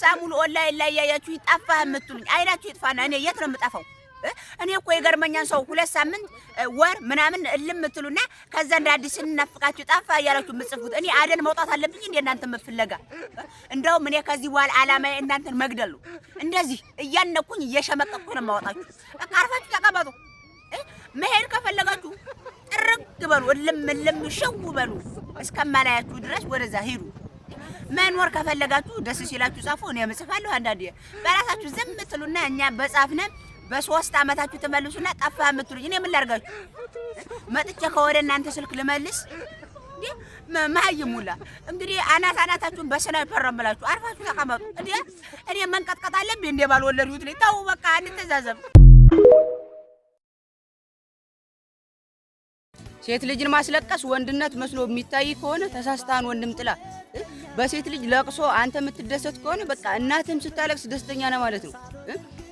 ሰዓት ሙሉ ኦንላይን ላይ ያያችሁ ይጣፋህ የምትሉኝ አይናችሁ ይጥፋና እኔ የት ነው የምጠፋው? እኔ እኮ የገርመኛን ሰው 2 ሳምንት ወር ምናምን እልም ምትሉና ከዛ እንደ አዲስ እንናፍቃችሁ ጣፋ ያላችሁ ምጽፉት እኔ አደን መውጣት አለብኝ እንደ እናንተ መፍለጋ እንደውም እኔ ከዚህ በኋላ አላማዬ እናንተን መግደል ነው እንደዚህ እያነኩኝ እየሸመቀቅኩ ነው ማወጣችሁ አርፋችሁ ተቀመጡ መሄድ ከፈለጋችሁ ጥርግ በሉ እልም ሸው በሉ እስከማላያችሁ ድረስ ወደዛ ሂዱ መኖር ከፈለጋችሁ ደስ ሲላችሁ ጻፉ እኔ ምጽፋለሁ አንዳንዴ በራሳችሁ ዝም ትሉና እኛ በጻፍነ በ3 አመታችሁ ተመልሱና ጠፋ የምትሉኝ እኔ ምን ላርጋችሁ መጥቼ ከወደ እናንተ ስልክ ልመልስ እንዴ ማይሙላ እንግዲህ አናታችሁን በስናይፐር ረምላችሁ አርፋችሁ ተቀመጡ እንዴ እኔ መንቀጥቀጥ አለብኝ እንዴ ባልወለዱት ላይ ታው በቃ እንተዛዘብ ሴት ልጅን ማስለቀስ ወንድነት መስሎ የሚታይ ከሆነ ተሳስተሃን ወንድም ጥላ በሴት ልጅ ለቅሶ አንተ የምትደሰት ከሆነ በቃ እናትም ስታለቅስ ደስተኛ ነህ ማለት ነው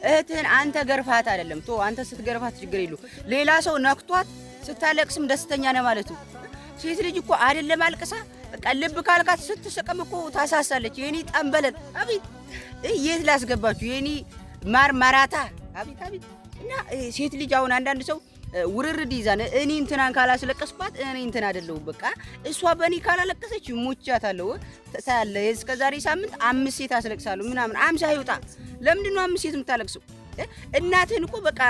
እህትህን አንተ ገርፋት አይደለም ቶ አንተ ስትገርፋት ችግር የለው ሌላ ሰው ነክቷት ስታለቅስም ደስተኛ ነህ ማለት ነው ሴት ልጅ እኮ አይደለም አልቅሳ በቃ ልብ ካልካት ስትስቅም እኮ ታሳሳለች የኔ ጠንበለት አቤት የት ላስገባችሁ የኔ ማርማራታ አቤት እና ሴት ልጅ አሁን አንዳንድ ሰው ውርርድ ይዛነ እኔ እንትናን ካላስለቀስኳት እኔ እንትን አይደለም በቃ እሷ በእኔ ካላለቀሰች ሙቻታለሁ ታያለ እስከ ዛሬ ሳምንት 5 ሴት አስለቅሳለሁ ምናምን 50 ይውጣ ለምንድን ነው 5 ሴት የምታለቅሰው እናትህን እኮ በቃ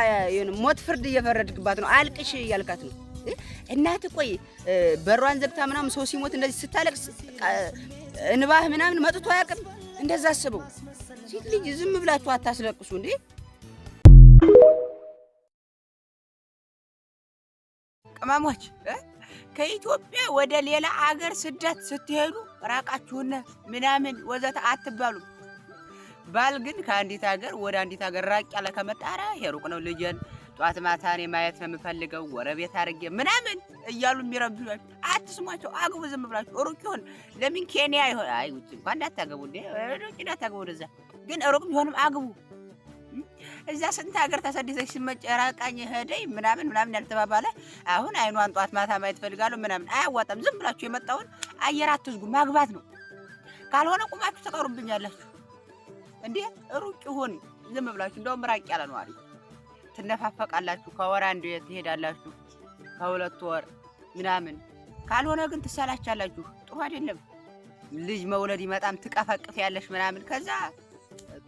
ሞት ፍርድ እየፈረድክባት ነው አልቅሽ ያልካት ነው እናት ቆይ በሯን ዘግታ ምናምን ሰው ሲሞት እንደዚህ ስታለቅስ እንባህ ምናምን መጥቶ አያውቅም እንደዛ አስበው ሴት ልጅ ዝም ብላችሁ አታስለቅሱ እንዴ ቅመሞች ከኢትዮጵያ ወደ ሌላ አገር ስደት ስትሄዱ ራቃችሁና ምናምን ወዘተ አትባሉ ባል ግን ከአንዲት ሀገር ወደ አንዲት ሀገር ራቅ ያለ ከመጣራ የሩቅ ነው ልጅን ጧት ማታኔ ማየት ነው የምፈልገው ወረቤት አርጌ ምናምን እያሉ የሚረብሹ አትስሟቸው አግቡ ዝም ብላችሁ ሩቅ ይሁን ለምን ኬንያ ይሆን አይ ውጭ እንኳን እንዳታገቡ እንዴ ሩቅ እንዳታገቡ ወደዛ ግን ሩቅ ቢሆንም አግቡ እዛ ስንት ሀገር ተሰደተሽ ሲመጨራቃኝ ሄደይ ምናምን ያልተባባለ አሁን አይኗን ጧት ማታ ማየት ፈልጋለሁ ምናምን አያዋጣም ዝም ብላችሁ የመጣውን አየር አትዝጉ ማግባት ነው ካልሆነ ቁማችሁ ተቀሩብኛላችሁ እንዴ ሩቅ ይሁን ዝም ብላችሁ እንደውም ራቅ ያለ ነው አይደል ትነፋፈቃላችሁ ከወራ አንድ ትሄዳላችሁ ከሁለት ወር ምናምን ካልሆነ ግን ትሰላቻላችሁ ጥሩ አይደለም ልጅ መውለድ ይመጣም ትቀፈቅፍ ያለሽ ምናምን ከዛ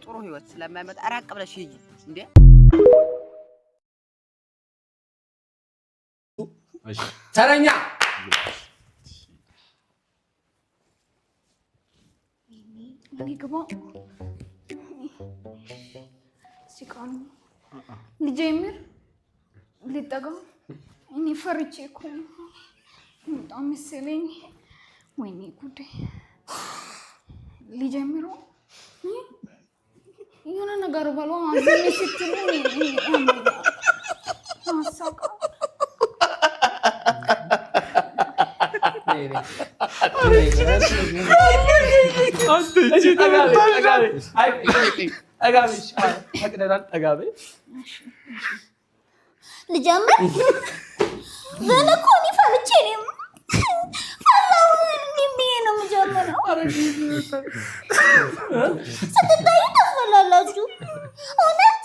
ጥሩ ህይወት ስለማይመጣ አራቅ ብለሽ ሂጂ እንዴ እሺ ተረኛ ግባ ሲቃሉ ልጄምር ልጠጋ እኔ ፈርቼ እኮ በጣም መሰለኝ ወይኔ ጉዴ ልጄምሩ የሆነ ነገር በሉ አንዴ ስትሉ አሳቃ ልጀምር ዘለኮኒ ፈርቼ ነው ነው የምጀምረው ስትታዩ ታስፈላላችሁ እውነት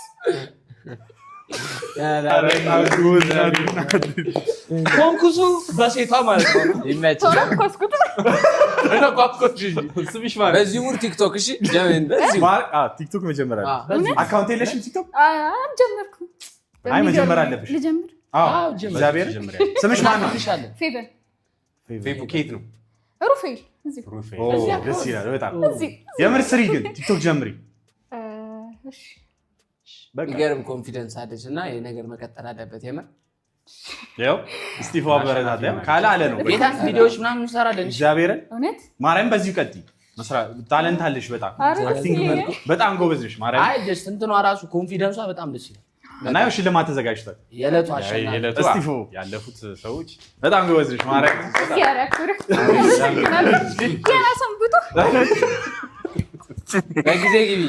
ኮንኩሱ በሴቷ ማለት ነው ይመችል ስምሽ ማለት በዚህ ሙር ቲክቶክ እሺ ጀመን በዚህ ቲክቶክ መጀመሪያ አካውንት የለሽም ቲክቶክ አልጀመርኩም አይ መጀመሪያ አለብሽ ልጀምር አዎ እግዚአብሔር ስምሽ ማን ነው ፌቨን ፌቡኬት ነው ሩፌል እዚህ ደስ ይላል በጣም የምር ስሪ ግን ቲክቶክ ጀምሪ እሺ ይገርም ኮንፊደንስ አለሽ እና ይሄ ነገር መቀጠል አለበት የምር ያው ስቲፎ አበረታታ ካለ አለ ነው ቤታን ቪዲዮዎች ምናምን እንሰራለን እግዚአብሔርን እውነት ማርያም በዚሁ ቀጥይ መስራት ታለንት አለሽ በጣም አክቲንግ መልኩ በጣም ጎበዝ ነሽ ማርያም አይ ጀስት እንትኗ ራሱ ኮንፊደንሷ በጣም ደስ ይላል እና ያው ሽልማት ተዘጋጅቷል የለቱ አሸናፊ ስቲፎ ያለፉት ሰዎች በጣም ጎበዝ ነሽ ማርያም ያራኩር ያራሰንብቶ በጊዜ ግቢ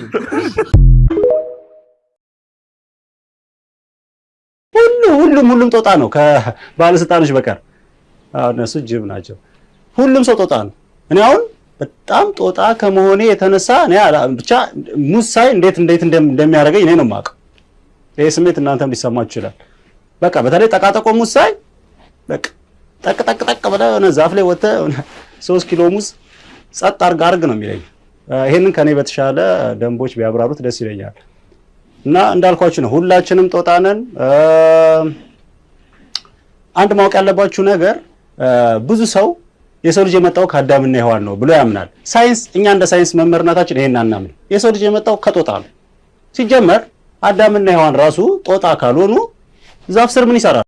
ሁሉም ጦጣ ነው ከባለስልጣኖች በቀር አሁን እነሱ ጅብ ናቸው ሁሉም ሰው ጦጣ ነው እኔ አሁን በጣም ጦጣ ከመሆኔ የተነሳ እኔ ብቻ ሙዝ ሳይ እንዴት እንደሚያደርገኝ እኔ ነው የማውቀው። ይሄ ስሜት እናንተም ሊሰማችሁ ይችላል። በቃ በተለይ ጠቃጠቆ ሙዝ ሳይ በቃ ጠቅ ብለህ የሆነ ዛፍ ላይ ወጥተህ 3 ኪሎ ሙዝ ጸጥ አርግ ነው የሚለኝ። ይሄንን ከኔ በተሻለ ደንቦች ቢያብራሩት ደስ ይለኛል። እና እንዳልኳችሁ ነው ሁላችንም ጦጣ ነን። አንድ ማወቅ ያለባችሁ ነገር ብዙ ሰው የሰው ልጅ የመጣው ከአዳምና ሔዋን ነው ብሎ ያምናል። ሳይንስ እኛ እንደ ሳይንስ መመርናታችን ይሄን አናምን። የሰው ልጅ የመጣው ከጦጣ ነው። ሲጀመር አዳምና ሔዋን ራሱ ጦጣ ካልሆኑ ዛፍ ስር ምን ይሰራል?